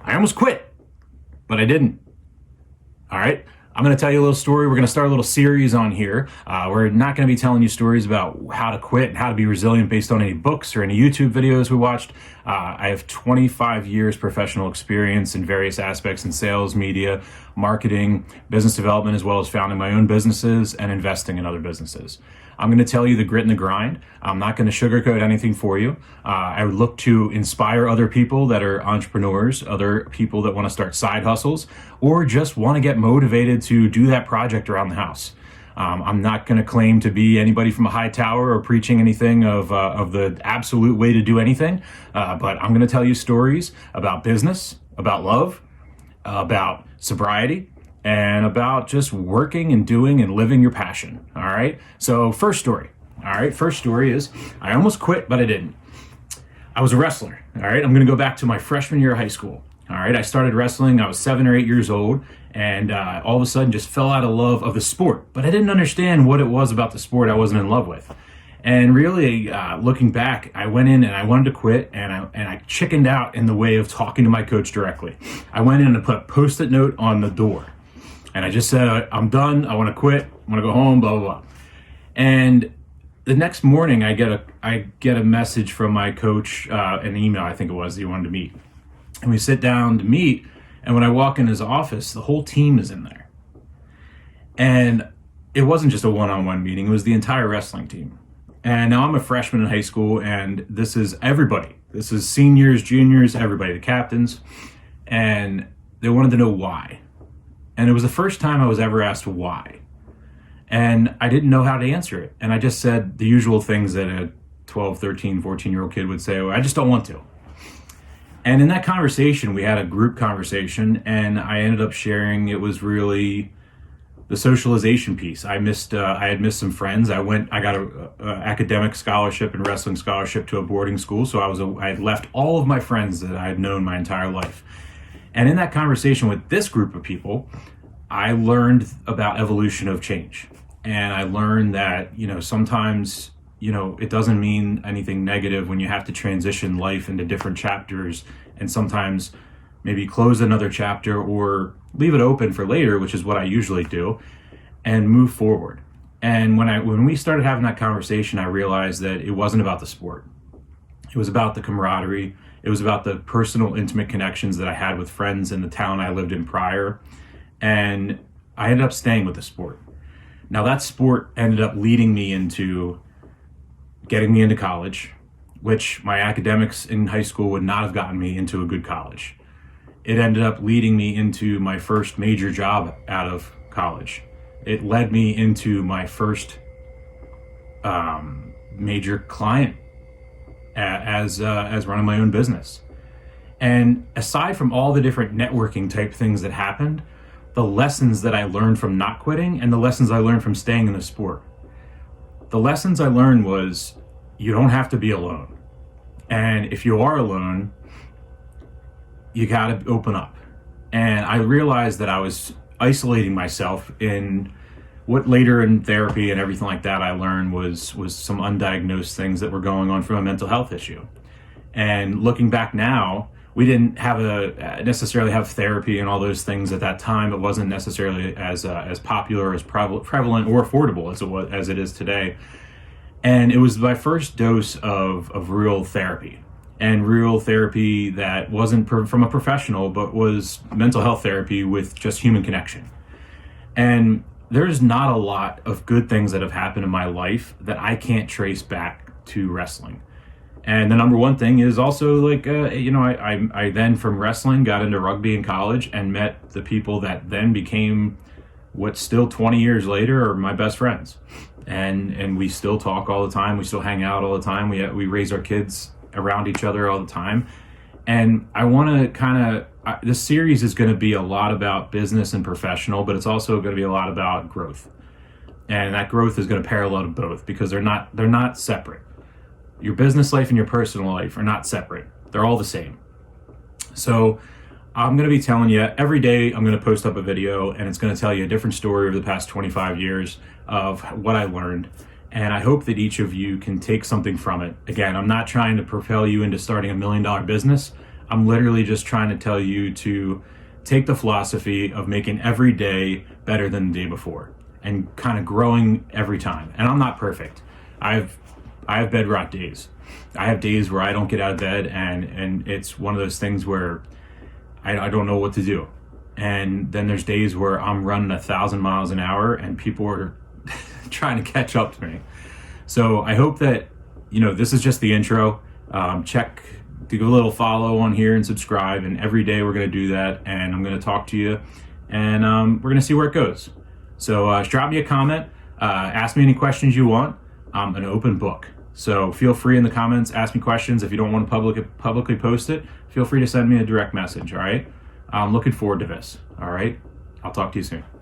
I almost quit, but I didn't. All right. I'm going to tell you a little story. We're going to start a little series on here. We're not going to be telling you stories about how to quit and how to be resilient based on any books or any YouTube videos we watched. I have 25 years professional experience in various aspects in sales, media, marketing, business development, as well as founding my own businesses and investing in other businesses. I'm going to tell you the grit and the grind. I'm not going to sugarcoat anything for you. I would look to inspire other people that are entrepreneurs, other people that want to start side hustles, or just want to get motivated to do that project around the house. I'm not going to claim to be anybody from a high tower or preaching anything of the absolute way to do anything, but I'm going to tell you stories about business, about love, about sobriety, and about just working and doing and living your passion. All right. So first story. All right. First story is I almost quit, but I didn't. I was a wrestler. All right. I'm going to go back to my freshman year of high school. All right. I started wrestling. I was 7 or 8 years old, and all of a sudden just fell out of love of the sport, but I didn't understand what it was about the sport I wasn't in love with. And really, looking back, I went in and I wanted to quit, and I chickened out in the way of talking to my coach directly. I went in and put a Post-it note on the door. And I just said, I'm done. I want to quit. I want to go home, blah, blah, blah. And the next morning, I get a message from my coach, an email, I think it was, that he wanted to meet. And we sit down to meet. And when I walk in his office, the whole team is in there. And it wasn't just a one-on-one meeting. It was the entire wrestling team. And now I'm a freshman in high school, and this is everybody. This is seniors, juniors, everybody, the captains. And they wanted to know why. And it was the first time I was ever asked why. And I didn't know how to answer it. And I just said the usual things that a 12, 13, 14-year-old kid would say, I just don't want to. And in that conversation, we had a group conversation, and I ended up sharing it was really the socialization piece. I had missed some friends. I got a academic scholarship and wrestling scholarship to a boarding school. So I had left all of my friends that I had known my entire life. And in that conversation with this group of people, I learned about evolution of change. And I learned that, sometimes, it doesn't mean anything negative when you have to transition life into different chapters, and sometimes maybe close another chapter or leave it open for later, which is what I usually do, and move forward. And when we started having that conversation, I realized that it wasn't about the sport. It was about the camaraderie. It was about the personal, intimate connections that I had with friends in the town I lived in prior. And I ended up staying with the sport. Now that sport ended up leading me into getting me into college, which my academics in high school would not have gotten me into a good college. It ended up leading me into my first major job out of college. It led me into my first major client as running my own business. And aside from all the different networking type things that happened, the lessons that I learned from not quitting and the lessons I learned from staying in the sport. The lessons I learned was you don't have to be alone. And if you are alone, you got to open up. And I realized that I was isolating myself in what later in therapy and everything like that I learned was some undiagnosed things that were going on from a mental health issue. And looking back now, we didn't necessarily have therapy and all those things at that time. It wasn't necessarily as popular, as prevalent or affordable as it is today. And it was my first dose of real therapy, and real therapy that wasn't from a professional, but was mental health therapy with just human connection. And there's not a lot of good things that have happened in my life that I can't trace back to wrestling. And the number one thing is also I then from wrestling got into rugby in college and met the people that then became what still 20 years later are my best friends. And we still talk all the time. We still hang out all the time. We raise our kids around each other all the time. And I want to this series is going to be a lot about business and professional, but it's also going to be a lot about growth. And that growth is going to parallel to both because they're not separate. Your business life and your personal life are not separate. They're all the same. So I'm going to be telling you every day I'm going to post up a video, and it's going to tell you a different story over the past 25 years of what I learned. And I hope that each of you can take something from it. Again, I'm not trying to propel you into starting $1 million business. I'm literally just trying to tell you to take the philosophy of making every day better than the day before and kind of growing every time. And I'm not perfect. I have bed rot days. I have days where I don't get out of bed, and it's one of those things where I don't know what to do. And then there's days where I'm running 1,000 miles an hour and people are trying to catch up to me. So I hope that, this is just the intro. Check, do a little follow on here and subscribe. And every day we're going to do that. And I'm going to talk to you, and we're going to see where it goes. So drop me a comment. Ask me any questions you want. I'm an open book. So feel free in the comments, ask me questions. If you don't want to publicly post it, feel free to send me a direct message, all right? I'm looking forward to this, all right? I'll talk to you soon.